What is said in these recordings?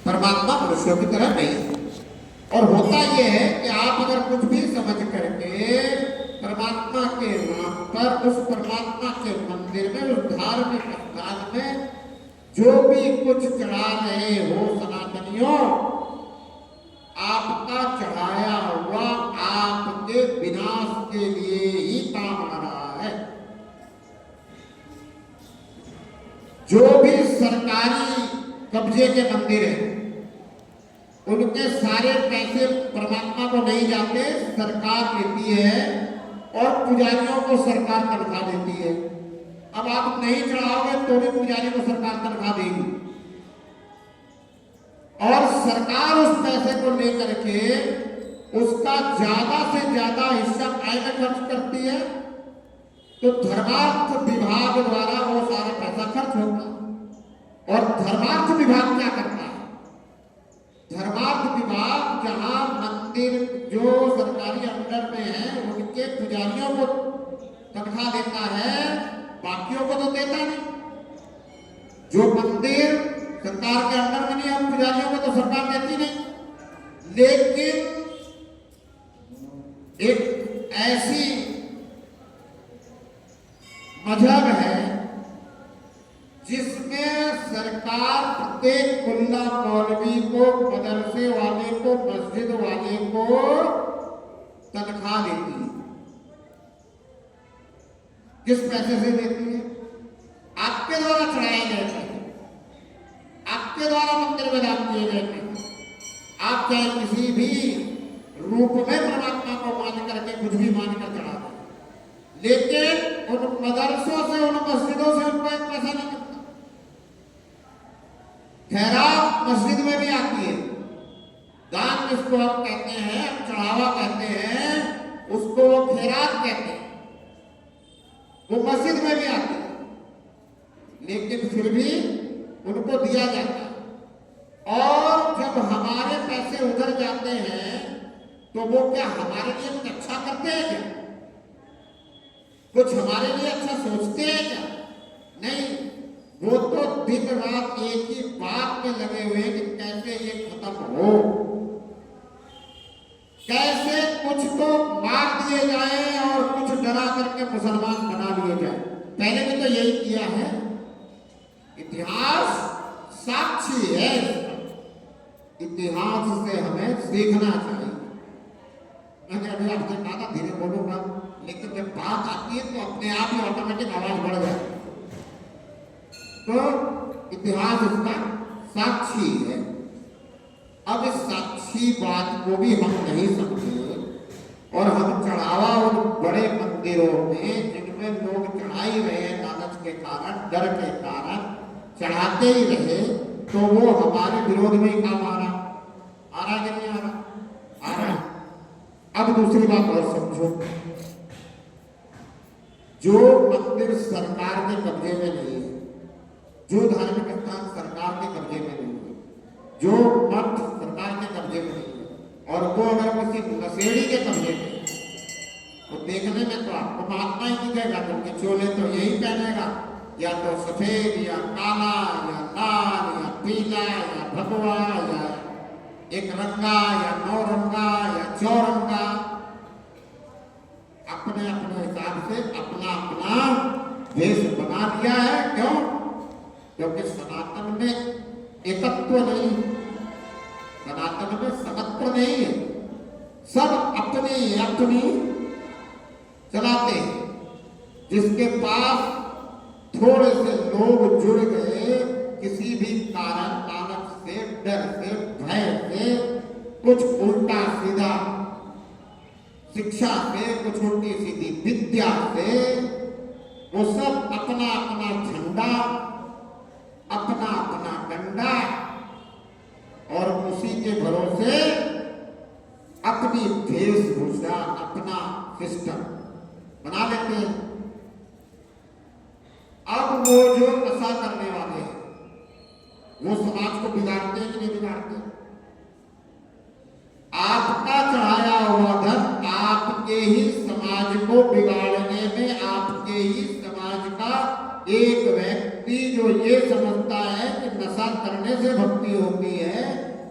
परमात्मा मनुष्यों की तरह नहीं। और होता यह है कि आप अगर कुछ भी समझ करके परमात्मा के नाम पर उस परमात्मा के मंदिर में, उस धार्मिक स्थान में जो भी कुछ चढ़ा रहे हो सनातनियों, आपका चढ़ाया हुआ आपके विनाश के लिए ही काम आ रहा है। जो भी सरकारी कब्जे के मंदिर हैं, उनके सारे पैसे परमात्मा को नहीं जाते, सरकार लेती है और पुजारियों को सरकार तनख्वाह देती है। अब आप नहीं चढ़ाओगे तो भी पुजारी को सरकार तनख्वाह देगी और सरकार उस पैसे को लेकर के उसका ज्यादा से ज्यादा हिस्सा काय में खर्च करती है, तो धर्मार्थ विभाग द्वारा वो सारा पैसा खर्च होता है। और धर्मार्थ विभाग क्या करता है? धर्मार्थ विभाग जहां मंदिर जो सरकारी अंडर में है उनके पुजारियों को तनख्वाह देता है, बाकियों को तो देता नहीं। जो मंदिर सरकार के अंडर में नहीं है उन पुजारियों को तो सरकार देती नहीं। लेकिन एक ऐसी मजहब है जिसमें सरकार प्रत्येक मुल्ला मौलवी को, मदरसे वाले को, मस्जिद वाले को तनख्वाह देती है। किस पैसे से देती है? आपके द्वारा चढ़ाए गए पैसे, आपके द्वारा मंदिर में दान किए गए पैसे। आप चाहे किसी भी रूप में परमात्मा को मान करके कुछ भी मान कर चढ़ा दें, लेकिन उन मदरसों से, उन मस्जिदों से उनको एक पैसा नहीं मिलता। खैरात मस्जिद में भी आती है, दान जिसको हम कहते हैं, चढ़ावा कहते हैं, उसको वो खैरात कहते हैं, वो मस्जिद में भी आती है, लेकिन फिर भी उनको दिया जाता है। और जब हमारे पैसे उधर जाते हैं तो वो क्या हमारे लिए कुछ अच्छा करते हैं क्या? कुछ हमारे लिए अच्छा सोचते हैं क्या? नहीं, वो तो दिन रात एक ही बात में लगे हुए हैं कि कैसे ये खत्म हो, कैसे कुछ तो मार दिए जाए और कुछ डरा करके मुसलमान बना लिए जाए। पहले भी तो यही किया है, इतिहास साक्षी है। इतिहास से हमें सीखना चाहिए। मैंने अभी आपसे कहा था धीरे बोलूंगा, लेकिन जब बात आती है तो अपने आप ही ऑटोमेटिक आवाज बढ़ जाती है। तो इतिहास इसका साक्षी है। अब इस साक्षी बात को भी हम नहीं समझे और हम चढ़ावा उन बड़े मंदिरों में जिनमें लोग चढ़ा ही रहे हैं, लालच के कारण, डर के कारण चढ़ाते ही रहे, तो वो हमारे विरोध में ही काम आ रहा कि नहीं आ रहा? आ रहा। अब दूसरी बात और समझो, जो मंदिर सरकार के कब्जे में नहीं है, जो धार्मिक स्थान सरकार के कब्जे में नहीं है, जो मठ सरकार के कब्जे में नहीं है, और वो अगर किसी नशेड़ी के कब्जे में है, तो देखने में तो आपको महात्मा ही दिखेगा, क्योंकि चोले तो यही पहनेगा, या तो सफेद या काला या लाल या पीला या भगवा या एक रंगा या नौ रंगा या चौरंगा, अपने अपने हिसाब से अपना अपना देश बना दिया है। क्यों? क्योंकि सनातन में एकत्व नहीं, सनातन में समत्व नहीं है, सब अपनी अपनी चलाते हैं। जिसके पास थोड़े से लोग जुड़ गए, किसी भी कारण, लालच से, डर से, भय से, कुछ उल्टा सीधा शिक्षा से, कुछ उल्टी सीधी विद्या से, वो सब अपना अपना झंडा, अपना अपना डंडा और उसी के भरोसे अपनी वेशभूषा, अपना सिस्टम बना लेते हैं। अब वो जो नशा करने वाले हैं वो समाज को बिगाड़ते हैं कि नहीं बिगाड़ते? आपका चढ़ाया हुआ धन आपके ही समाज को बिगाड़ने में, आपके ही समाज का एक व्यक्ति जो ये समझता है कि नशा करने से भक्ति होती है,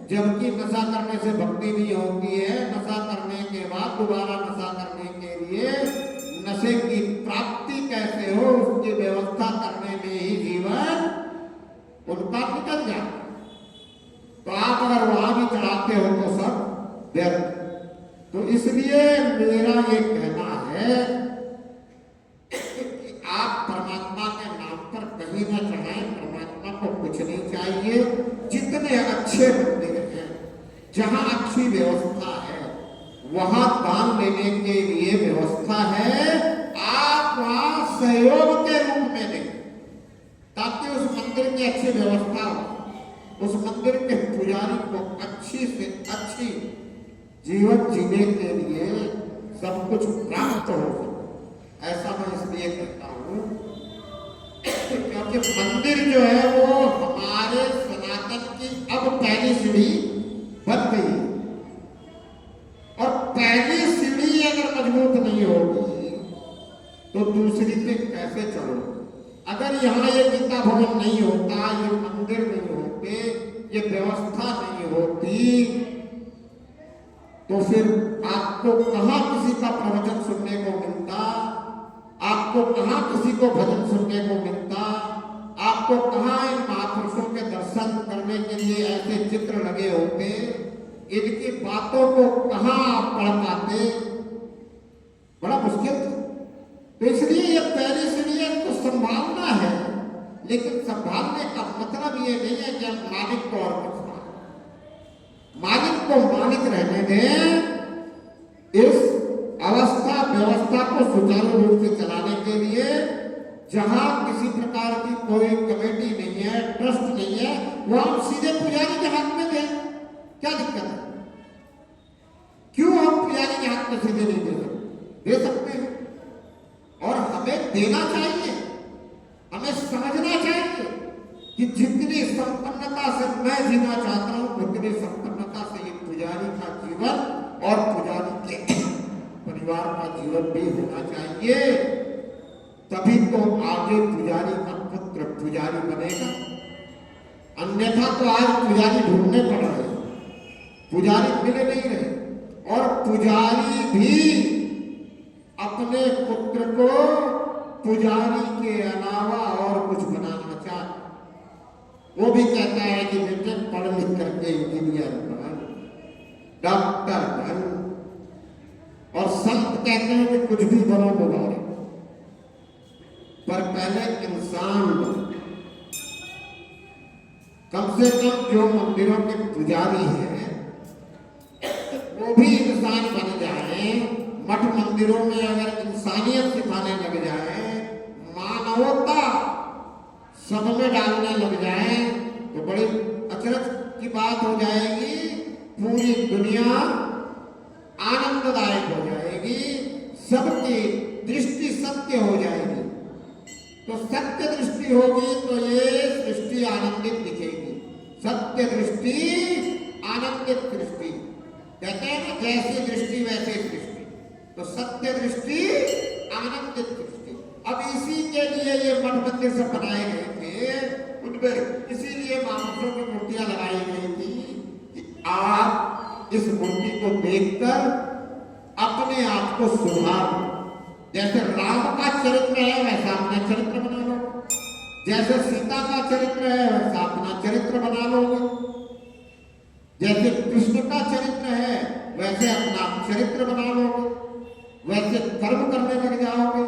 जबकि नशा करने से भक्ति नहीं होती है। नशा करने के बाद दोबारा नशा करने के लिए नशे की प्राप्ति कैसे हो, उसकी व्यवस्था करने में ही जीवन उनका निकल जाए। तो आप अगर वहां भी चढ़ाते हो तो सब व्यर्थ। तो इसलिए मेरा ये कहना है कि आप परमात्मा के नाम पर कहीं ना चढ़ाएं, परमात्मा को कुछ नहीं चाहिए। जितने अच्छे मंदिर हैं, जहां अच्छी व्यवस्था है, वहां दान देने के लिए व्यवस्था है। आप वहां सहयोग के रूप में दें, ताकि उस मंदिर की अच्छी व्यवस्था हो, उस मंदिर के पुजारी को अच्छी से अच्छी जीवन जीने के लिए सब कुछ प्राप्त हो सके। ऐसा मैं इसलिए कहता हूं क्योंकि मंदिर जो है वो हमारे सनातन की अब पहली सीढ़ी बन गई है। और पहली सीढ़ी अगर मजबूत नहीं होगी तो दूसरी पे कैसे चलो। अगर यहाँ ये गीता भवन नहीं होता, ये मंदिर नहीं होते, ये व्यवस्था नहीं होती, तो फिर आपको कहाँ किसी का प्रवचन सुनने को मिलता, आपको कहाँ किसी को भजन सुनने को मिलता, आपको कहाँ इन महापुरुषों के दर्शन करने के लिए ऐसे चित्र लगे होते, इनकी बातों को कहाँ आप पढ़ पाते। बड़ा मुश्किल था। तो इसलिए ये पहली सीढ़ी को संभालना है, लेकिन संभालने का मतलब ये नहीं है कि हम मालिक को और कुछ मालिक को मालिक रहने दें। इस अवस्था व्यवस्था को सुचारू रूप से चलाने के लिए जहां किसी प्रकार की कोई कमेटी नहीं है, ट्रस्ट नहीं है, वो हम सीधे पुजारी के हाथ में दें। क्या दिक्कत है? क्यों हम पुजारी के हाथ में सीधे नहीं दे सकते? दे सकते हैं, और हमें देना चाहिए। हमें समझना चाहिए कि जितनी संपन्नता से मैं जीना चाहता हूं, उतनी संपन्नता से ये पुजारी का जीवन और पुजारी के परिवार का जीवन भी होना चाहिए। तभी तो आगे पुजारी का पुत्र पुजारी बनेगा। अन्यथा तो आज पुजारी ढूंढने पड़ रहे, पुजारी मिले नहीं रहे। और पुजारी भी अपने पुत्र को पुजारी के अलावा और कुछ बनाना चाहता। वो भी कहता है कि बेटे पढ़ लिख करके इंजीनियर बन, डॉक्टर बन, और संत कहते हैं कि कुछ भी बनो बुलाओ, पर पहले इंसान बनो। कम से कम जो मंदिरों के पुजारी हैं वो भी इंसान बन जाए। मठ मंदिरों में अगर इंसानियत सिखाने लग जाए, मानवता सब में डालने लग जाए, तो बड़ी अचरज की बात हो जाएगी। पूरी दुनिया आनंददायक हो जाएगी, सबकी दृष्टि सत्य हो जाएगी। तो सत्य दृष्टि होगी तो ये सृष्टि आनंदित दिखेगी। सत्य दृष्टि, आनंदित दृष्टि, कहते हैं ना जैसी दृष्टि वैसे सृष्टि। तो सत्य दृष्टि, आनंदित दृष्टि। अब इसी के लिए ये मठ मंदिर सब बनाए गए थे। उनमें इसीलिए महापुरुषों की मूर्तियां लगाई गई थी कि आप इस मूर्ति को देखकर अपने आप को सुधार। जैसे राम का चरित्र है वैसा अपना चरित्र बना लो, जैसे सीता का चरित्र है वैसा अपना चरित्र बना लोगे, जैसे कृष्ण का चरित्र है वैसे अपना चरित्र बना लोगे, वैसे कर्म करने लग जाओगे,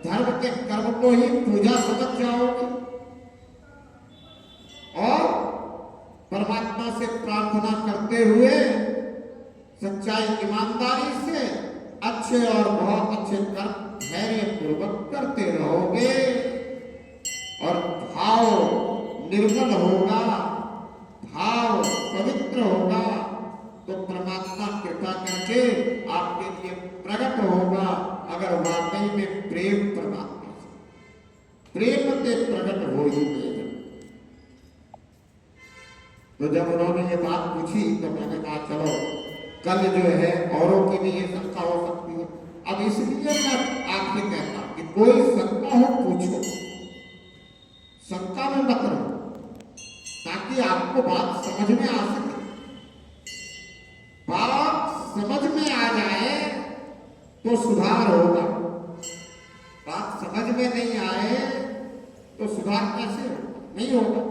धर्म के कर्म को ही पूजा समझ जाओगे, और परमात्मा से प्रार्थना करते हुए सच्चाई ईमानदारी से अच्छे और बहुत अच्छे कर्म धैर्य पूर्वक करते रहोगे, और भाव निर्मल होगा, भाव पवित्र होगा, तो परमात्मा कृपा करके आपके लिए प्रकट होगा। अगर वाकई में प्रेम परमात्मा से प्रेम से प्रकट हो ही नहीं। तो जब उन्होंने ये बात पूछी तो मैंने कहा चलो कल जो है औरों की भी ये शंका हो सकती है। अब इसलिए मैं आपसे कहता हूं कि कोई शंका हो पूछो, शंका में मत रहो, आपको बात समझ में आ सके, बात समझ में आ जाए तो सुधार होगा। बात समझ में नहीं आए तो सुधार कैसे होगा? नहीं होगा।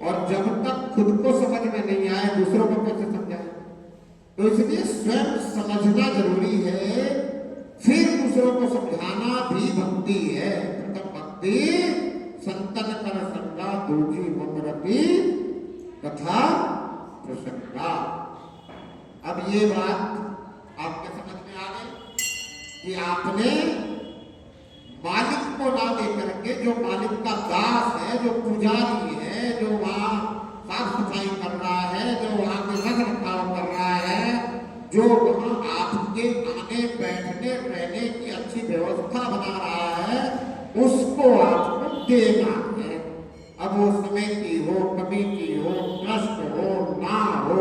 और जब तक खुद को समझ में नहीं आए दूसरों को कैसे समझाए? तो इसलिए स्वयं समझना जरूरी है, फिर दूसरों को समझाना भी भक्ति है। प्रथम भक्ति संतन कर संगा, दूजी ममरती तथा प्रसंगा। अब ये बात आपके समझ में आ गई कि आपने मालिक को ना देकर के, जो मालिक का दास है, जो पुजारी है, जो वहां साफ सफाई कर रहा है, जो वहां के रख रखाव कर रहा है, जो वहां आपके आने बैठने रहने की अच्छी व्यवस्था बना रहा है, उसको आपको देना है। अब वो समय की हो, कमी की हो, कष्ट हो, ना हो,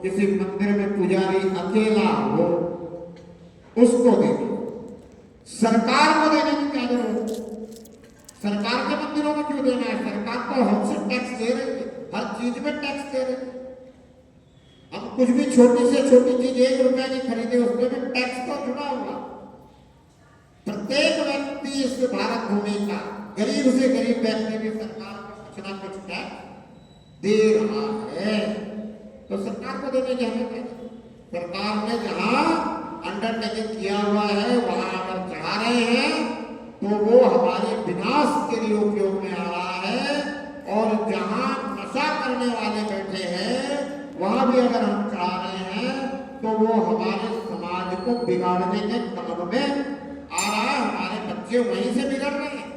किसी मंदिर में पुजारी अकेला हो, उसको देना। सरकार को देने की क्या जरूरत है? सरकार के मंदिरों में क्यों देना है? सरकार तो हमसे टैक्स दे रही है, हर चीज में टैक्स दे रही है। हम कुछ भी छोटी से छोटी चीज 1 रुपए की खरीदे, उसमें भी टैक्स तो जुड़ा हुआ। प्रत्येक व्यक्ति इस भारत भूमि का, गरीब से गरीब व्यक्ति भी सरकार को कुछ ना कुछ टैक्स दे रहा है। तो सरकार को देने की हमें क्या? सरकार ने जहां अंडरटेकिंग किया हुआ है वहां अगर चढ़ा रहे हैं तो वो हमारे विनाश के लिए उपयोग में आ रहा है। और जहां नशा करने वाले बैठे हैं वहां भी अगर हम चढ़ा रहे हैं तो वो हमारे समाज को बिगाड़ने के काम में आ रहा है। हमारे बच्चे वहीं से बिगड़ रहे हैं।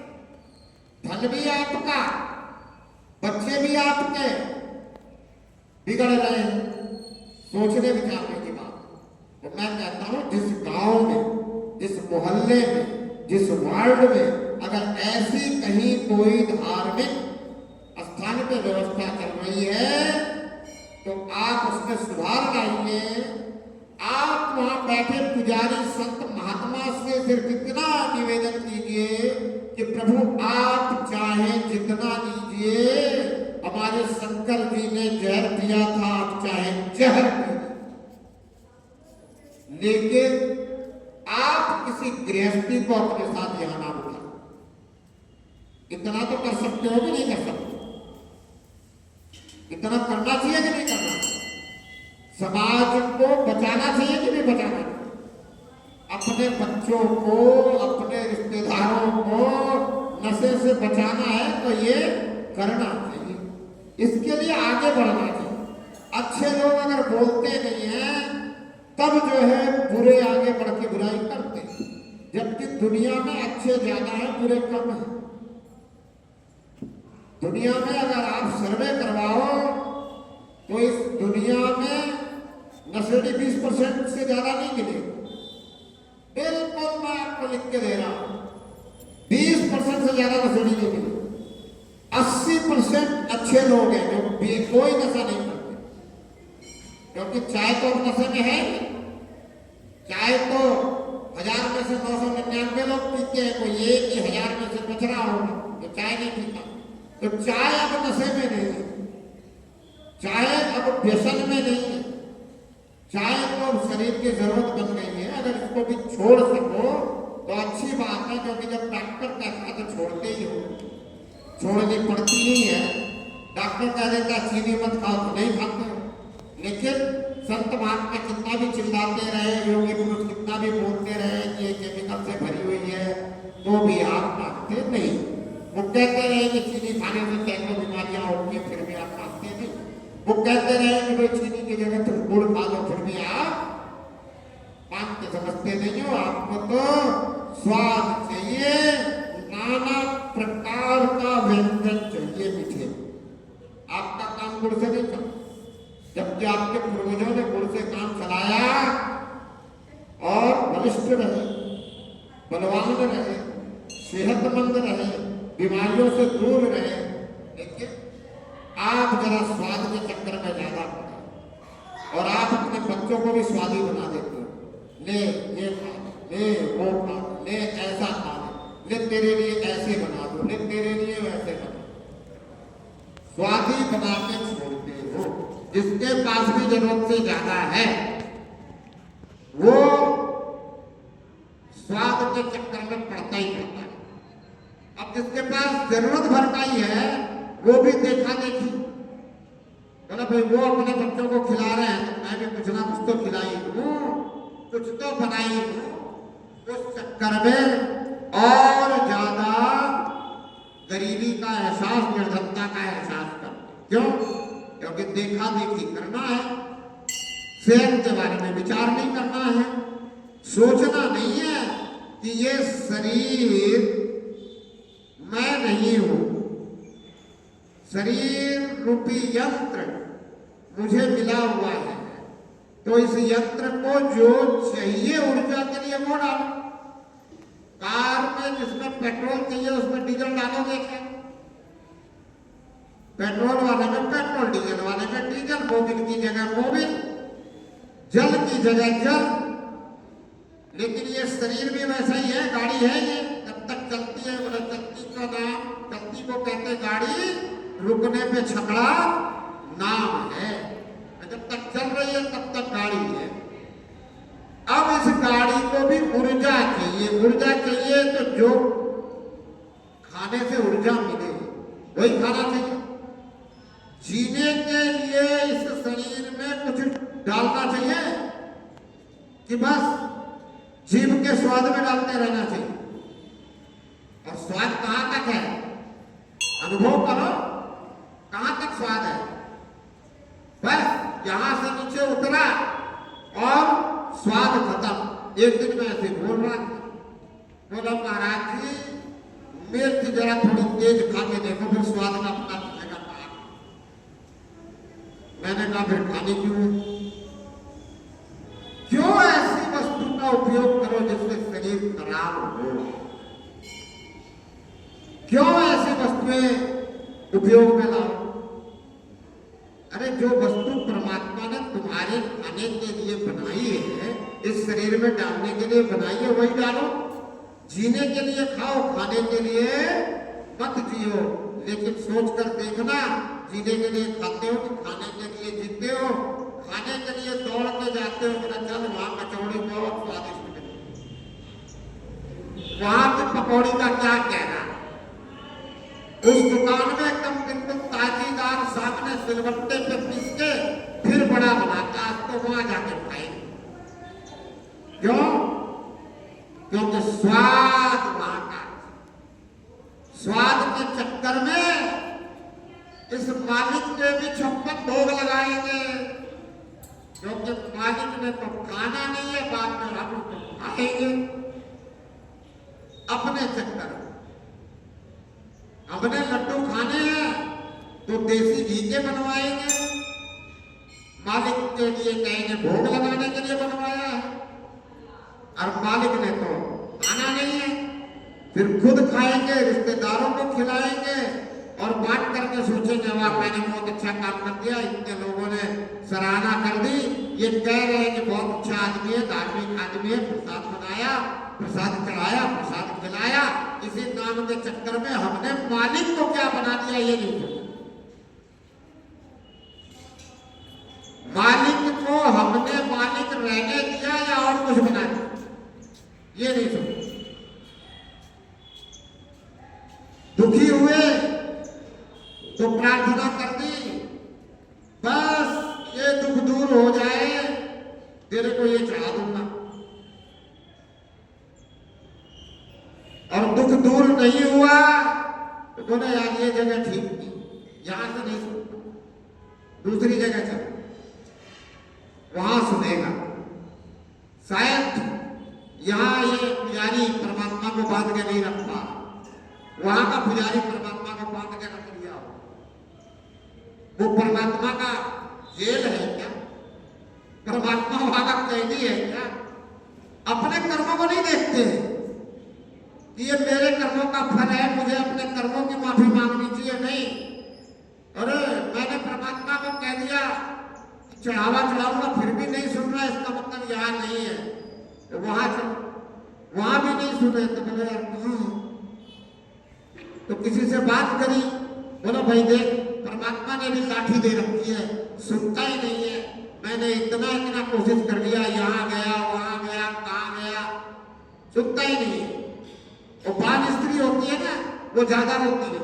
धन भी आपका, बच्चे भी आपके बिगड़ रहे हैं। सोचने विचारने की बात। तो मैं कहता हूं जिस गांव में, जिस मोहल्ले में, जिस वार्ड में अगर ऐसी कहीं कोई धार्मिक स्थान पे व्यवस्था चल रही है तो आप उसमें सुधार लाइए। आप वहां बैठे पुजारी संत महात्मा से सिर्फ इतना निवेदन कीजिए कि प्रभु आप चाहे जितना लीजिए। हमारे शंकर जी ने जहर दिया था, आप चाहे जहर पीजिए, लेकिन आप किसी गृहस्थी को अपने साथ यहां ना उठाए। इतना तो कर सकते हो कि नहीं कर सकते? इतना करना चाहिए कि नहीं करना? समाज को बचाना चाहिए कि नहीं बचाना? अपने बच्चों को, अपने रिश्तेदारों को नशे से बचाना है तो ये करना चाहिए। इसके लिए आगे बढ़ना चाहिए। अच्छे लोग अगर बोलते नहीं हैं तब जो है बुरे आगे बढ़ के बुराई करते हैं, जबकि दुनिया में अच्छे ज्यादा है, बुरे कम है। दुनिया में अगर आप सर्वे करवाओ तो इस दुनिया में नशेड़ी 20% से ज्यादा नहीं मिलेगा। बिल्कुल मैं आपको लिख के दे रहा हूं, 20% से ज्यादा नशेड़ी नहीं मिलेगा। 80% अच्छे लोग हैं जो कोई नशा नहीं करते, क्योंकि चाय तो अब नशे में है। चाय तो 1000 में से 999 लोग पीते हैं, कोई एक ही 1000 में से बच रहा होगा तो चाय नहीं पीता। तो चाय अब नशे में नहीं है, चाय अब व्यसन में नहीं है। चाय तो अब शरीर की जरूरत बन गई है। अगर इसको भी छोड़ सको तो अच्छी बात है, क्योंकि जब डॉक्टर कहता है तो छोड़ते ही हो, छोड़नी पड़ती ही है। डॉक्टर कह देता चीनी मत खाओ तो नहीं खाते हो, लेकिन संत महात्मा कितना भी चिल्लाते रहे, योगी पुरुष कितना भी बोलते रहे कि ये केमिकल से भरी हुई है, तो भी आप मानते नहीं। वो कहते रहे कि चीनी खाने से सैकड़ों बीमारियां होती हैं, फिर भी आप मानते नहीं। वो कहते रहे कि भाई चीनी की जगह तुम गुड़ खा लो, फिर भी आप मानते समझते नहीं हो। आपको तो स्वाद चाहिए, नाना प्रकार का व्यंजन चाहिए मीठे। आपका काम गुड़ से नहीं चलता, जबकि आपके पूर्वजों ने गुड़ से काम चलाया और बलिष्ठ रहे, बलवान रहे, सेहतमंद रहे, बीमारियों से दूर रहे। लेकिन आप जरा स्वाद के चक्कर में ज्यादा पड़े और आप अपने बच्चों को भी स्वादी बना देते हो। ले ये खा, ले वो खा, ले ऐसा खा, ले तेरे लिए ऐसे बना दो, ले तेरे लिए वैसे बना दो। स्वादी बना के छोड़ते हो। जिसके पास भी जरूरत से ज्यादा है वो स्वाद के चक्कर में पड़ता ही पड़ता है। अब जिसके पास जरूरत भर का ही है वो भी देखा देखी, बोला भाई वो अपने बच्चों को खिला रहे हैं तो मैं भी कुछ ना कुछ तो खिलाई दूं, कुछ तो बनाई दूं। उस चक्कर में और ज्यादा गरीबी का एहसास, निर्धनता का एहसास करते। क्यों? क्योंकि देखा देखी करना है, सेहत के बारे में विचार नहीं करना है, सोचना नहीं है कि ये शरीर मैं नहीं हूं, शरीर रूपी यंत्र मुझे मिला हुआ है, तो इस यंत्र को जो चाहिए ऊर्जा के लिए वो डालो। कार में जिसमें पेट्रोल चाहिए उसमें डीजल डालोगे क्या? पेट्रोल वाले में पेट्रोल, डीजल वाले में डीजल, मोबिल की जगह मोबिल, जल की जगह जल। लेकिन ये शरीर भी वैसा ही है, गाड़ी है ये, जब तक चलती है, बोले चलती का नाम, चलती को कहते गाड़ी, रुकने पे छकड़ा नाम है। जब तक चल रही है तब तक गाड़ी है। अब इस गाड़ी को भी ऊर्जा चाहिए, ऊर्जा चाहिए तो जो खाने से ऊर्जा मिले वही खाना चाहिए। जीने के लिए इस शरीर में कुछ डालना चाहिए कि बस जीभ के स्वाद में डालते रहना चाहिए। और स्वाद कहां तक है? अनुभव करो, कहां तक स्वाद है? बस यहां से नीचे उतरा और स्वाद खत्म। एक दिन में ऐसे बोल रहा था, बोला महाराज जी मिर्च जरा थोड़ी तेज खा के देखो फिर स्वाद में अपना चलेगा। मैंने कहा फिर खाने क्यों ऐसी वस्तु का उपयोग करो जिससे शरीर खराब हो? क्यों ऐसी वस्तुएं उपयोग में लाओ? अरे जो वस्तु परमात्मा ने तुम्हारे खाने के लिए बनाई है, इस शरीर में डालने के लिए बनाई है, वही डालो। जीने के लिए खाओ, खाने के लिए मत जियो। लेकिन सोच कर देखना, जीने के लिए खाते हो कि खाने के लिए जीते हो? खाने के लिए दौड़ के जाते हो, बोला चल वहां कचौड़ी बहुत स्वादिष्ट मिली, वहां की पकौड़ी का क्या कहना? उस दुकान में एकदम बिल्कुल ताजीदार सामने सिलबट्टे पे पीस के फिर बड़ा बनाता, तो वहां जाके खाएंगे। क्यों? क्योंकि स्वाद वहां का, स्वाद के चक्कर में इस मालिक ने भी 56 भोग लगाएंगे, क्योंकि मालिक ने तो खाना नहीं है, बाद में हम तो खाएंगे अपने चक्कर में। हमने लड्डू खाने हैं तो देसी घी के बनवाएंगे, मालिक के लिए कहेंगे भोग लगाने के लिए बनवाया है, और मालिक ने तो खाना नहीं है, फिर खुद खाएंगे, रिश्तेदारों को खिलाएंगे और बांट करके सोचेंगे वाह मैंने बहुत अच्छा काम कर दिया, इतने लोगों ने सराहना कर दी, ये कह रहे हैं कि बहुत अच्छा आदमी है, धार्मिक आदमी है, प्रसाद बनाया, प्रसाद चढ़ाया, प्रसाद खिलाया। इसी नाम के चक्कर में हमने मालिक को क्या बना दिया ये नहीं सोचा। मालिक को हमने मालिक रहने दिया या और कुछ बना दिया ये नहीं सोचा। दुखी हुए तो प्रार्थना कर दी, बस ये दुख दूर हो जाए, तेरे को ये चढ़ा दूंगा। और दुख दूर नहीं हुआ तो बोले यार ये जगह ठीक नहीं, यहां से नहीं सुनता, दूसरी जगह चल, वहां सुनेगा। शायद यहां ये पुजारी परमात्मा को बांध के नहीं रखता, वहां का पुजारी परमात्मा को बांध के रख लिया। वो परमात्मा का जेल है क्या? परमात्मा वहां का कैदी है क्या? अपने कर्मों को नहीं देखते कि ये मेरे कर्मों का फल है, मुझे अपने कर्मों की माफी मांगनी चाहिए। नहीं, अरे मैंने परमात्मा को कह दिया चढ़ावा चढ़ाऊंगा फिर भी नहीं सुन रहा, इसका मतलब यहाँ नहीं है, तो वहां चलो, वहां भी नहीं सुने तो बोले यार तो किसी से बात करी, बोलो भाई देख परमात्मा ने भी लाठी दे रखी है, सुनता ही नहीं है। मैंने इतना इतना कोशिश कर लिया, यहाँ गया वहां गया कहाँ गया, सुनता ही नहीं है। वो बाल स्त्री होती है ना, वो ज्यादा रोती है।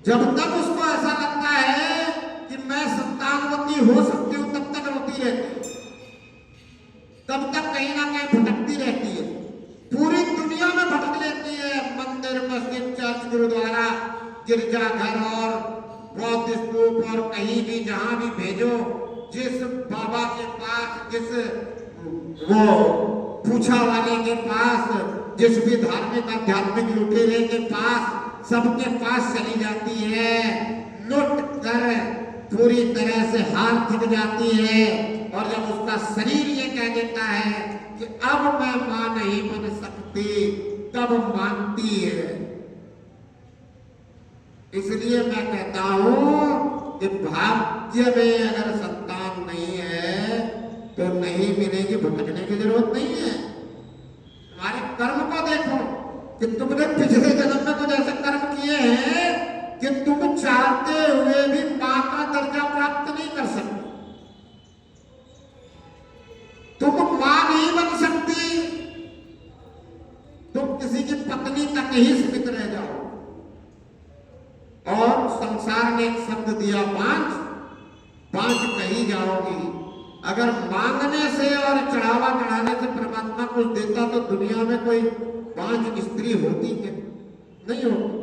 जब तक उसको ऐसा लगता है कि मैं संतानवती हो सकती हूं, तब तक रोती रहती है, तब तक कहीं ना कहीं भटकती रहती है, पूरी दुनिया में भटक लेती है। मंदिर, मस्जिद, चर्च, गुरुद्वारा, गिरजाघर और बौद्ध स्तूप और कहीं भी जहां भी भेजो, जिस बाबा के पास, जिस वो पूछा वाले के पास, जिस भी धार्मिक आध्यात्मिक लुटेरे के पास, सबके पास चली जाती है, लुट कर पूरी तरह से हार थक जाती है। और जब उसका शरीर ये कह देता है कि अब मैं मां नहीं बन सकती, तब मानती है। इसलिए मैं कहता हूं कि भाग्य में अगर संतान नहीं है तो नहीं मिलेगी, भटकने की जरूरत नहीं है। तुम्हारे कर्म को देखो कि तुमने पिछले जन्म में कुछ ऐसे कर्म किए हैं कि तुम चाहते हुए भी मां का दर्जा प्राप्त नहीं कर सकते। तुम मां नहीं बन सकती, तुम किसी की पत्नी तक ही सीमित रह जाओ। और संसार ने एक शब्द दिया, पांच कही जाओगी। अगर मांगने से और चढ़ावा चढ़ाने से परमात्मा कुछ देता तो दुनिया में कोई 5 स्त्री होती क्या? नहीं होती।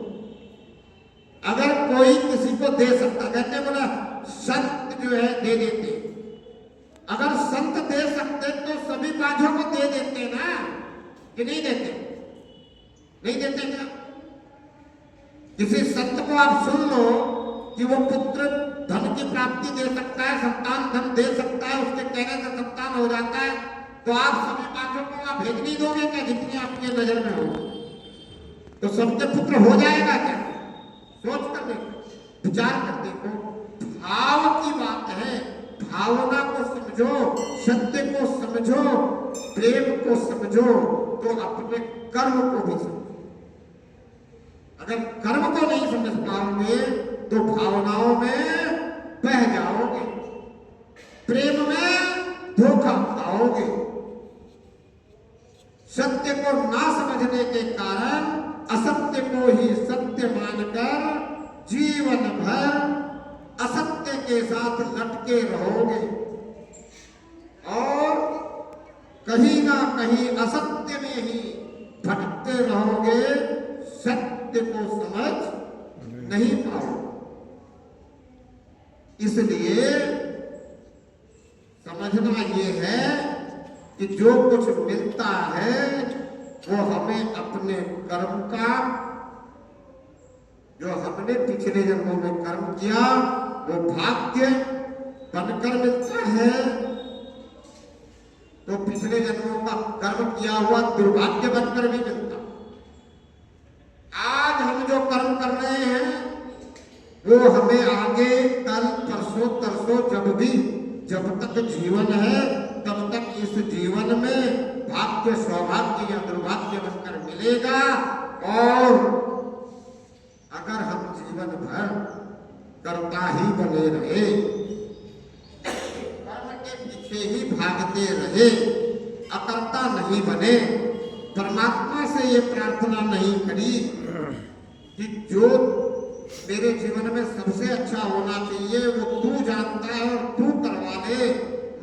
अगर कोई किसी को दे सकता, कहते बोला संत जो है दे देते, अगर संत दे सकते तो सभी बाझों को दे देते ना, कि नहीं देते? नहीं देते क्या? किसी संत को आप सुन लो कि वो पुत्र धन की प्राप्ति दे सकता है, संतान धन दे सकता है, उसके कहने से संतान हो जाता है, तो आप सभी बातों को आप भेज नहीं दोगे क्या, जितनी आपकी नजर में हो? तो सबके पुत्र हो जाएगा क्या? सोच कर देखो, विचार कर देखो। भाव की बात है, भावना को समझो, सत्य को समझो, प्रेम को समझो, तो अपने कर्म को भी समझो। अगर कर्म को नहीं समझ पाओगे तो भावनाओं में बह जाओगे, प्रेम में धोखा खाओगे। सत्य को ना समझने के कारण असत्य को ही सत्य मानकर जीवन भर असत्य के साथ लटके रहोगे और कहीं ना कहीं असत्य में ही भटकते रहोगे, सत्य को समझ नहीं पाओगे। इसलिए समझना यह है कि जो कुछ मिलता है वो हमें अपने कर्म का, जो हमने पिछले जन्मों में कर्म किया वो भाग्य बनकर मिलता है। तो पिछले जन्मों का कर्म किया हुआ दुर्भाग्य बनकर भी मिलता। आज हम जो कर्म कर रहे हैं वो हमें आगे कल परसों तरसों जब तक जीवन है तब तक इस जीवन में भाग्य सौभाग्य या दुर्भाग्य बनकर मिलेगा। और अगर हम जीवन भर कर्ता ही बने रहे, कर्म के पीछे ही भागते रहे, अकर्ता नहीं बने, परमात्मा से ये प्रार्थना नहीं करी कि जो मेरे जीवन में सबसे अच्छा होना चाहिए वो तू जानता है और तू करवा ले,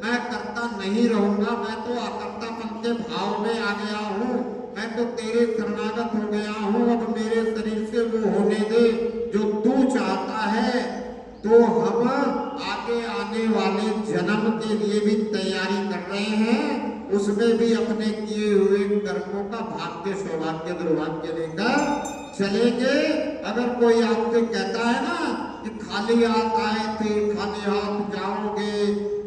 मैं करता नहीं रहूंगा, मैं तो अकर्तापन के भाव में आ गया हूँ, मैं तो तेरे शरणागत हो गया हूँ, अब मेरे शरीर से वो होने दे जो तू चाहता है। तो हम आगे आने वाले जन्म के लिए भी तैयारी कर रहे हैं, उसमें भी अपने किए हुए कर्मों का भाग्य सौभाग्य दुर्भाग्य लेकर चलेंगे। अगर कोई आपसे कहता है ना कि खाली हाथ आए थे खाली हाथ जाओगे,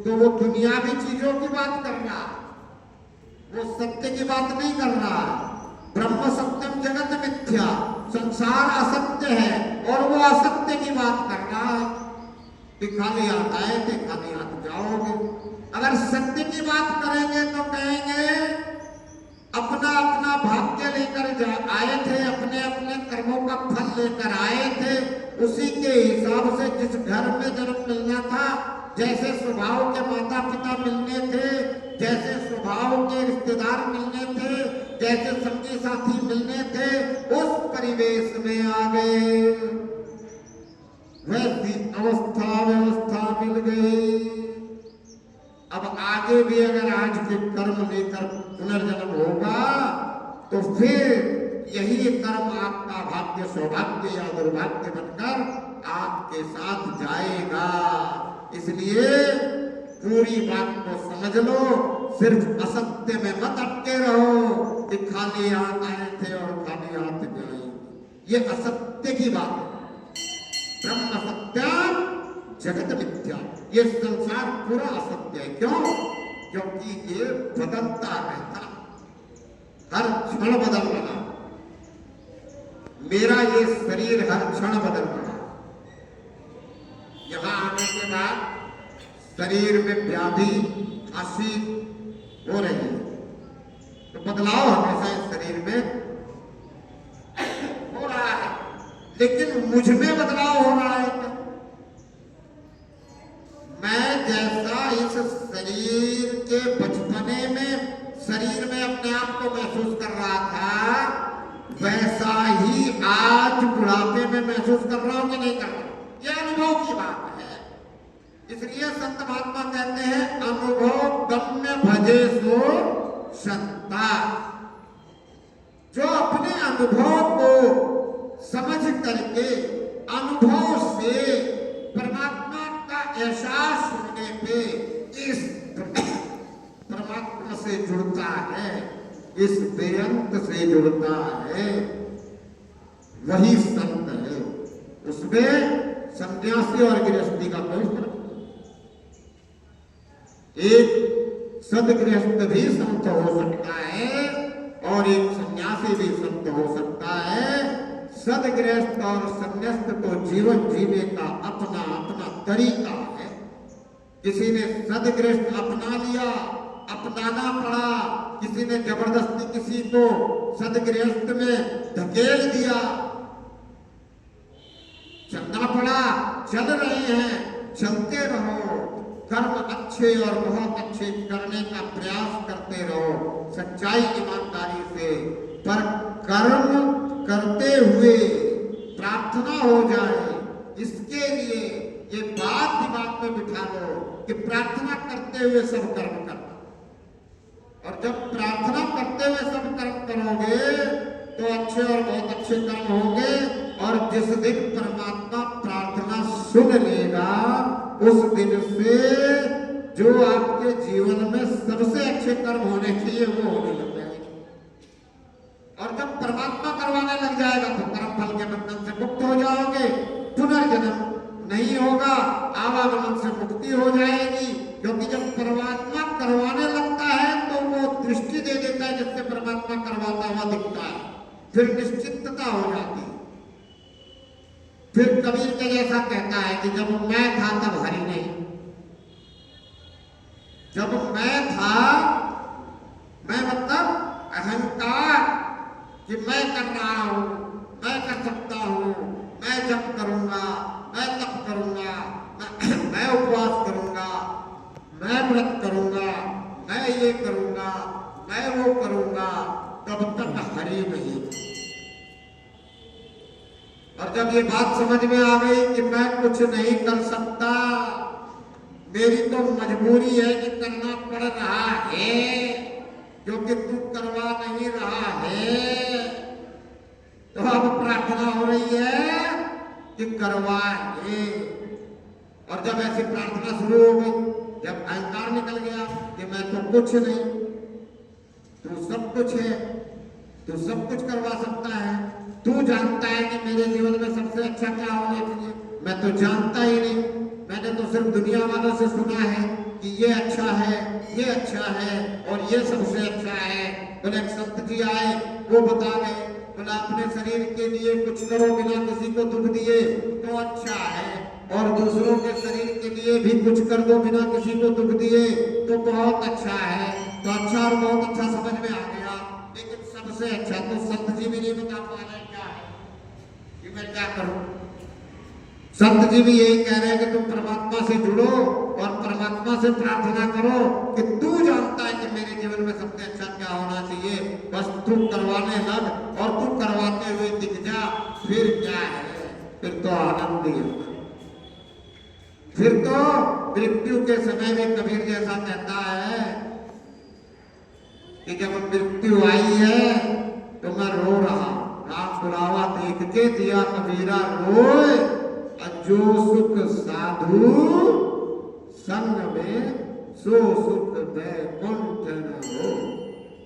तो वो दुनियावी चीजों की बात कर रहा, वो सत्य की बात नहीं कर रहा। ब्रह्म सत्यम जगत मिथ्या, संसार असत्य है और वो असत्य की बात कर रहा है कि खाली हाथ आए थे खाली हाथ जाओगे। अगर सत्य की बात करेंगे तो कहेंगे अपना अपना भाग्य लेकर आए थे, अपने अपने कर्मों का फल लेकर आए थे, उसी के हिसाब से जिस घर में जन्म मिलना था, जैसे स्वभाव के माता पिता मिलने थे, जैसे स्वभाव के रिश्तेदार मिलने थे, जैसे संगी साथी मिलने थे, उस परिवेश में आ गए, वैसी अवस्था व्यवस्था मिल गई। अब आगे भी अगर आज के कर्म लेकर पुनर्जन्म होगा तो फिर यही कर्म आपका भाग्य सौभाग्य या दुर्भाग्य बनकर आपके साथ जाएगा। इसलिए पूरी बात को समझ लो, सिर्फ असत्य में मत अटके रहो कि खाली हाथ आए थे और खाली हाथ गए। ये असत्य की बात है। ब्रह्म सत्यम जगत मिथ्या, ये संसार पूरा असत्य है। क्यों? क्योंकि ये बदलता रहता, हर क्षण बदल रहा। मेरा ये शरीर हर क्षण बदल रहा। यहां आने के बाद शरीर में व्याधि खांसी हो रही है, तो बदलाव हमेशा इस शरीर में हो रहा है, लेकिन मुझ में बदलाव हो रहा है। मैं जैसा इस शरीर के बचपने में शरीर में अपने आप को महसूस कर रहा था, वैसा ही आज बुढ़ापे में महसूस कर रहा हूं कि नहीं कर रहा हूं। यह अनुभव की बात है। इसलिए संत महात्मा कहते हैं अनुभव गम्य भजे सो संता। जो अपने अनुभव को समझ करके अनुभव से परमात्मा का एहसास होने पे इस परमात्मा से जुड़ता है, इस बेअंत से जुड़ता है, वही संत है। उसमें सन्यासी और गृहस्थी का कोई फर्क नहीं। एक सदगृहस्थ भी संत हो सकता है और एक सन्यासी भी संत हो सकता है। सदगृहस्थ और सन्यास्त तो जीवन जीने का अपना अपना तरीका है। किसी ने सदगृहस्थ अपना लिया, अपनाना पड़ा, किसी ने जबरदस्ती किसी को सदगृहस्थ में धकेल दिया, चलना पड़ा। चल रहे हैं, चलते रहो, कर्म अच्छे और बहुत अच्छे करने का प्रयास करते रहो सच्चाई ईमानदारी से। पर कर्म करते हुए प्रार्थना हो जाए, इसके लिए ये बात दिमाग में बिठा लो कि प्रार्थना करते हुए सब कर्म करना। और जब प्रार्थना करते हुए सब कर्म करोगे तो अच्छे और बहुत अच्छे कर्म होंगे। और जिस दिन परमात्मा प्रार्थना सुन लेगा, उस दिन से जो आपके जीवन में सबसे अच्छे कर्म होने चाहिए वो होने लग जाएंगे। और जब परमात्मा करवाने लग जाएगा तो कर्म फल के बंधन से मुक्त हो जाओगे, पुनर्जन्म नहीं होगा, आवागमन से मुक्ति हो जाएगी। क्योंकि जब परमात्मा करवाने लगता है तो वो दृष्टि दे देता है जिससे परमात्मा करवाता हुआ दिखता है, फिर निश्चितता हो जाती है। फिर कबीर के जैसा कहता है कि जब मैं था तब हरि नहीं। जब मैं था, मैं मतलब अहंकार कि मैं कर रहा हूं, मैं कर सकता हूं, मैं जप करूंगा, मैं तप करूंगा, मैं उपवास करूंगा, मैं व्रत करूंगा, मैं ये करूंगा, मैं वो करूंगा, तब तक हरि नहीं। और जब ये बात समझ में आ गई कि मैं कुछ नहीं कर सकता, मेरी तो मजबूरी है कि करना पड़ रहा है, क्योंकि तू करवा नहीं रहा है, तो अब प्रार्थना हो रही है कि करवा है। और जब ऐसी प्रार्थना शुरू हो गई, जब अहंकार निकल गया कि मैं तो कुछ नहीं, तू सब कुछ है, तू सब कुछ करवा सकता है, तू जानता है कि मेरे जीवन में सबसे अच्छा क्या होना चाहिए, मैं तो जानता ही नहीं, मैंने तो सिर्फ दुनिया वालों से सुना है कि ये अच्छा है, ये अच्छा है और ये सबसे अच्छा है। बोले एक संत जी आए, वो बता गए, बोला अपने शरीर के लिए कुछ करो बिना किसी को दुख दिए तो अच्छा है, और दूसरों के शरीर के लिए भी कुछ कर दो बिना किसी को दुख दिए तो बहुत अच्छा है। तो अच्छा और बहुत अच्छा समझ में आ गया, लेकिन सबसे अच्छा तो संत जी भी नहीं बता पा रहे क्या है कि मैं क्या करूं। संत जी भी यही कह रहे हैं कि तुम परमात्मा से जुड़ो और परमात्मा से प्रार्थना करो कि तू जानता है कि मेरे जीवन में सबसे अच्छा क्या होना चाहिए, बस तू करवाने लग और तू करवाते हुए दिख जा, फिर क्या है, फिर तो आनंद ही है। फिर तो मृत्यु के समय में कबीर जैसा कहता है कि जब मृत्यु आई है तो मैं रो रहा, राम बुलावा देख के दिया कबीरा रोए, जो सुख साधु संग में सो सुख बैकुंठ न हो।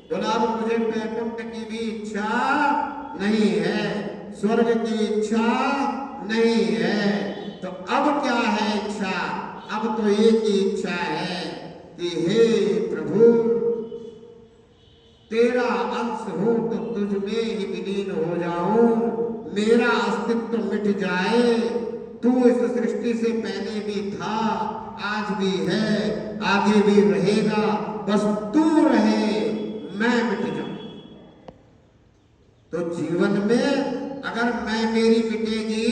बोला मुझे बैकुंठ की भी इच्छा नहीं है, स्वर्ग की इच्छा नहीं है, तो अब क्या है इच्छा, अब तो एक ही इच्छा है कि हे प्रभु तेरा अंश हो तो तुझ में ही विलीन हो जाऊं, मेरा अस्तित्व मिट जाए, तू इस सृष्टि से पहले भी था, आज भी है, आगे भी रहेगा, बस तू रहे, मैं मिट जाऊं। तो जीवन में अगर मैं मेरी मिटेगी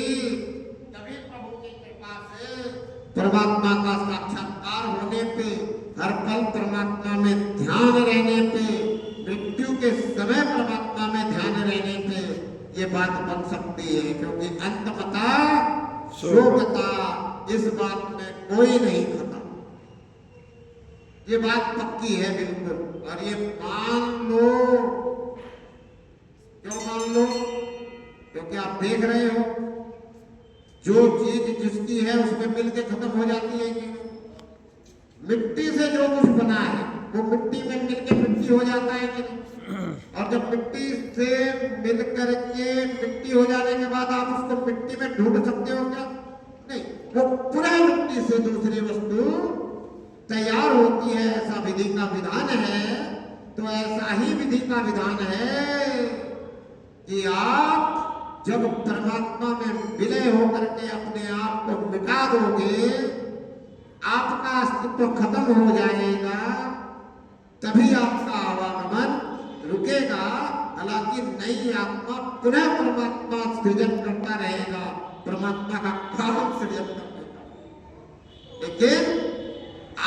तभी प्रभु की कृपा से परमात्मा का साक्षात्कार होने पे, हर पल परमात्मा में ध्यान रहने पे, मृत्यु के समय परमात्मा में ध्यान रहने पे ये बात बन सकती है, क्योंकि अंतमता शोकता इस बात में कोई नहीं खता, ये बात पक्की है बिल्कुल। और ये मान लो, क्यों मान लो, क्योंकि आप देख रहे हो जो चीज जिसकी है उसमें मिलके खत्म हो जाती है कि मिट्टी से जो कुछ बना है वो मिट्टी में मिलके मिट्टी हो जाता है कि नहीं, और जब मिट्टी से मिल करके मिट्टी हो जाने के बाद आप उसको मिट्टी में ढूंढ सकते हो क्या? नहीं, वो पुनः मिट्टी से दूसरी वस्तु तैयार होती है, ऐसा विधि का विधान है। तो ऐसा ही विधि का विधान है कि आप जब परमात्मा में विलय होकर के अपने आप को मिटा दोगे, आपका अस्तित्व खत्म हो जाएगा, तभी आपका आवागमन रुकेगा। हालांकि नई आत्मा पुनः परमात्मा सृजन करता रहेगा, परमात्मा का काम सृजन करता, लेकिन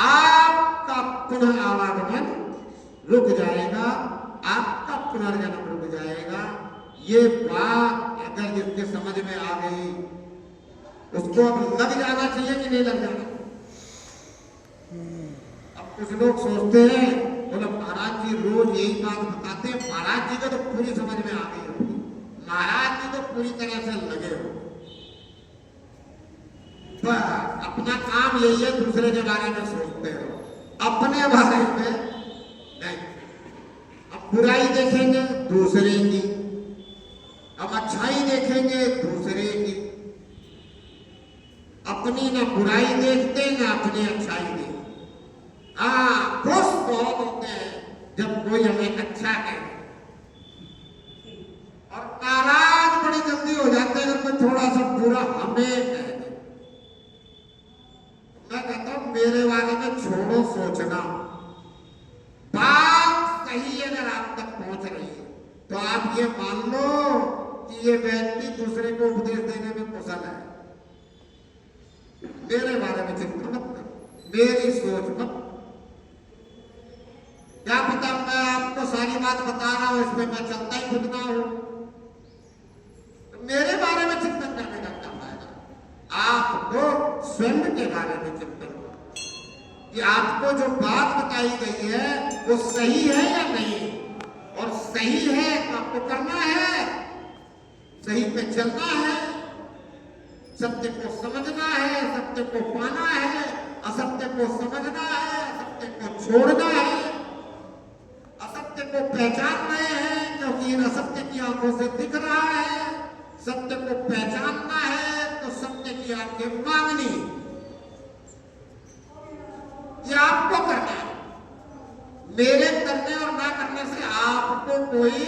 आपका पुनः आवागमन रुक जाएगा, आपका पुनर्जन्म रुक जाएगा। ये बात अगर जिसके समझ में आ गई उसको अब लग जाना चाहिए कि नहीं लग जाना? अब कुछ लोग सोचते हैं बोले महाराज जी रोज यही बात बताते हैं, महाराज जी को तो पूरी समझ में आ गई होगी, महाराज जी तो पूरी तरह से लगे हो, पर अपना काम यही है दूसरे के बारे में सोचते हो, अपने बारे में नहीं। अब बुराई देखेंगे दूसरे की, अब अच्छाई देखेंगे दूसरे की, अपनी ना बुराई देखते ना अपनी अच्छाई देखते। हाँ, खुश बहुत होते हैं जब कोई हमें अच्छा कहे, और नाराज बड़ी जल्दी हो जाते हैं जब कोई थोड़ा सा बुरा हमें कहे। मैं कहता हूं मेरे बारे में छोड़ो सोचना, बात सही अगर आप तक पहुंच रही है तो आप ये मान लो कि ये व्यक्ति दूसरे को उपदेश देने में कुशल है। मेरे बारे में चिंता मत करो, मेरी सोच मत, क्या पता मैं आपको सारी बात बता रहा हूं इसमें मैं चलता ही खुद ना हूं, तो मेरे बारे में चिंतन करने का क्या फायदा? आपको स्वयं के बारे में चिंतन करो कि आपको जो बात बताई गई है वो सही है या नहीं, और सही है तो आपको करना है, सही पे चलना है, सत्य को समझना है, सत्य को पाना है, असत्य को समझना है, असत्य को छोड़ना है, असत्य को पहचान रहे हैं क्योंकि इन असत्य की आंखों से दिख रहा है, सत्य को पहचानना है तो सत्य की आंखें मांगनी, ये आपको करना है। मेरे करने और ना करने से आपको कोई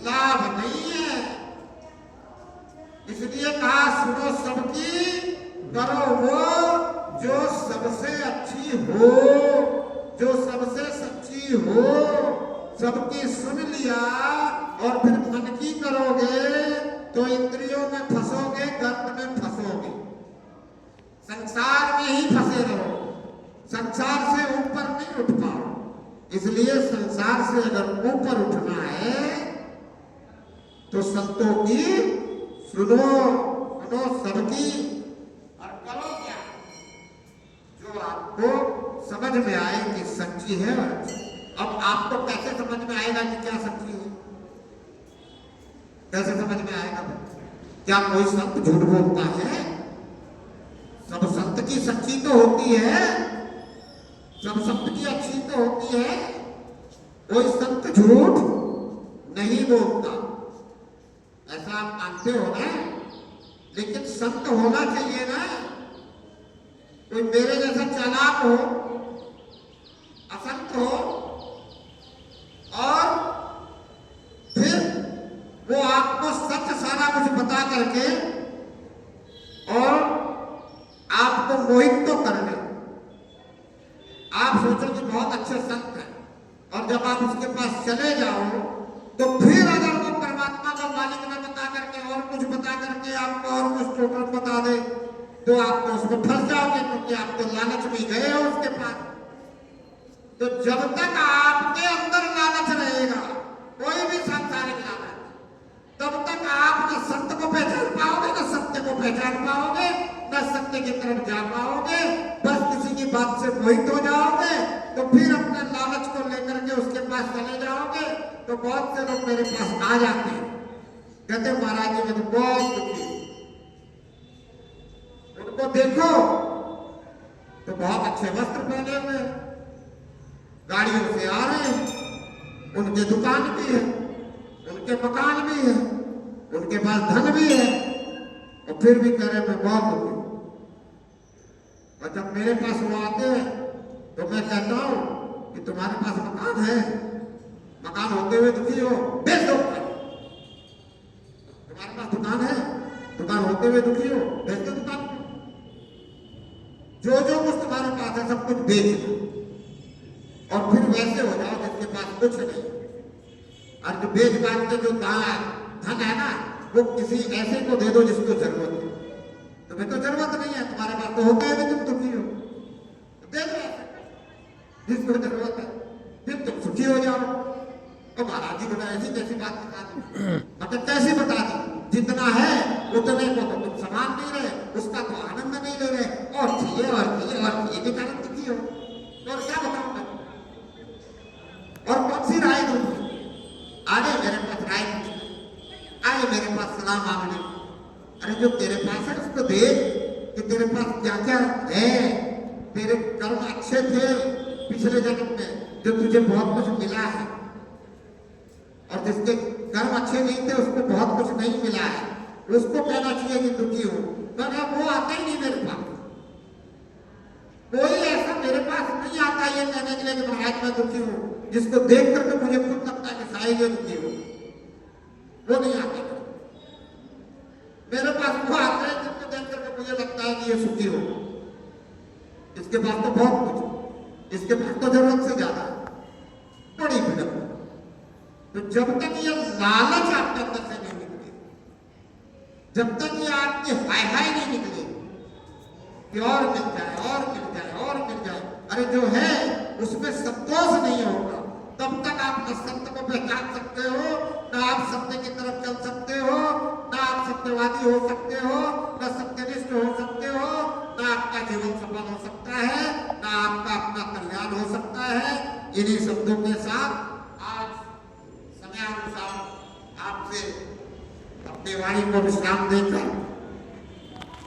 लाभ नहीं है, इसलिए कहा सुनो सबकी, करो वो जो सबसे अच्छी हो, जो सबसे सच्ची हो, सबकी सुन लिया और फिर मन की करोगे तो इंद्रियों में फंसोगे, गर्त में फंसोगे, संसार में ही फंसे रहो, संसार से ऊपर नहीं उठ पाओ। इसलिए संसार से अगर ऊपर उठना है तो संतों की सुनो, सुनो सबकी, और करो क्या, जो आपको समझ में आए कि सच्ची है। अब आपको कैसे समझ में आएगा कि क्या सच्ची है? कैसे समझ में आएगा? क्या कोई संत झूठ बोलता है? सब संत की सच्ची तो होती है, सब संत की अच्छी तो होती है, कोई संत झूठ नहीं बोलता, ऐसा आप मानते हो ना? लेकिन संत होना चाहिए ना, कोई मेरे जैसा चालाक हो, असंत हो, और फिर वो आपको सच सारा कुछ बता करके और आपको मोहित तो कर ले। आप सोचो कि बहुत अच्छे संत हैं, और जब आप उसके पास चले जाओ तो फिर अगर वो परमात्मा का मालिक न बता करके और कुछ बता करके आपको और कुछ टोटल बता दे तो आप तो उसमें फंस जाओगे, क्योंकि आप तो लालच में गए हो उसके पास। तो जब तक आपके अंदर लालच रहेगा, कोई भी सांसारिक लालच, तब तक आप न संत को पहचान पाओगे, न सत्य को पहचान पाओगे, न सत्य की तरफ जा पाओगे। बस किसी की बात से मोहित हो जाओगे तो फिर अपने लालच को लेकर के उसके पास चले जाओगे। तो बहुत से लोग मेरे पास आ जाते हैं, कहते महाराज जी मैं तो बहुत दुखी, उनको देखो तो बहुत अच्छे वस्त्र पहने हुए, गाड़ियों से आ रहे हैं, उनके दुकान भी है, उनके मकान भी है, उनके पास धन भी है, और फिर भी कह रहे मैं बहुत दुखी। और जब मेरे पास वो आते हैं तो मैं कहता हूं कि तुम्हारे पास मकान है, मकान होते हुए दुखी हो, बेच दो। तुम्हारे पास दुकान है, दुकान होते हुए दुखी हो, बेच दो दुकान। जो जो कुछ तुम्हारे पास है सब कुछ बेच दो, और फिर वैसे हो जाओ जिसके पास कुछ नहीं। और जो बेच बांट के जो धन है ना, वो किसी ऐसे को दे दो जिसको जरूरत है। तुम्हें तो जरूरत नहीं है, तुम्हारे पास तो होता है, तुम दुखी हो, दे दो जिसको जरूरत है, फिर तुम सुखी हो जाओ। तो महाराज जी को ऐसी कैसी बात बता दी, मतलब कैसे बता दी? जितना है उतने को तो तुम समान नहीं रहे, उसका तो आनंद नहीं ले रहे, और चाहिए और चाहिए और चाहिए के कारण दुखी हो। और क्या बताऊं मैं, और कौन सी राय दूं? आगे मेरे पास राय आए, मेरे पास सलाह मांगने। अरे जो तेरे पास है उसको देख कि तेरे पास क्या क्या है। तेरे कर्म अच्छे थे पिछले जन्म में, जो तुझे बहुत कुछ मिला है, और जिसके कर्म अच्छे नहीं थे उसको बहुत कुछ नहीं मिला है, उसको कहना चाहिए कि दुखी हो। पर वो आता ही नहीं मेरे पास, कोई ऐसा मेरे पास नहीं आता ये कहने के लिए कि महाराज मैं दुखी हूं, जिसको देख करके मुझे खुद लगता है कि शायद ये दुखी हो, वो नहीं आता मेरे पास। वो आता है जिसको देख करके मुझे लगता है कि ये सुखी हो, इसके पास तो बहुत कुछ, इसके पास तो जरूरत से ज्यादा, बड़ी भिड़क। तो जब तक ये लालच आपके अंदर से नहीं निकले, जब तक ये आपकी हाय हाय नहीं निकले कि और मिल जाए और मिल जाए और मिल जाए, अरे जो है उसमें संतोष नहीं होगा, तब तक आप न सत्य को पहचान सकते हो, न आप सत्य की तरफ चल सकते हो, न आप सत्यवादी हो सकते हो, न सत्यनिष्ठ हो सकते हो, न आपका जीवन सफल हो सकता है, न आपका अपना कल्याण हो सकता है। इन्हीं शब्दों के साथ आज आपसे अपने वाणी को विश्राम देकर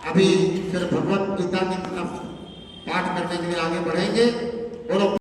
अभी फिर भगवत गीता की तरफ पाठ करने के लिए आगे बढ़ेंगे। बोलो।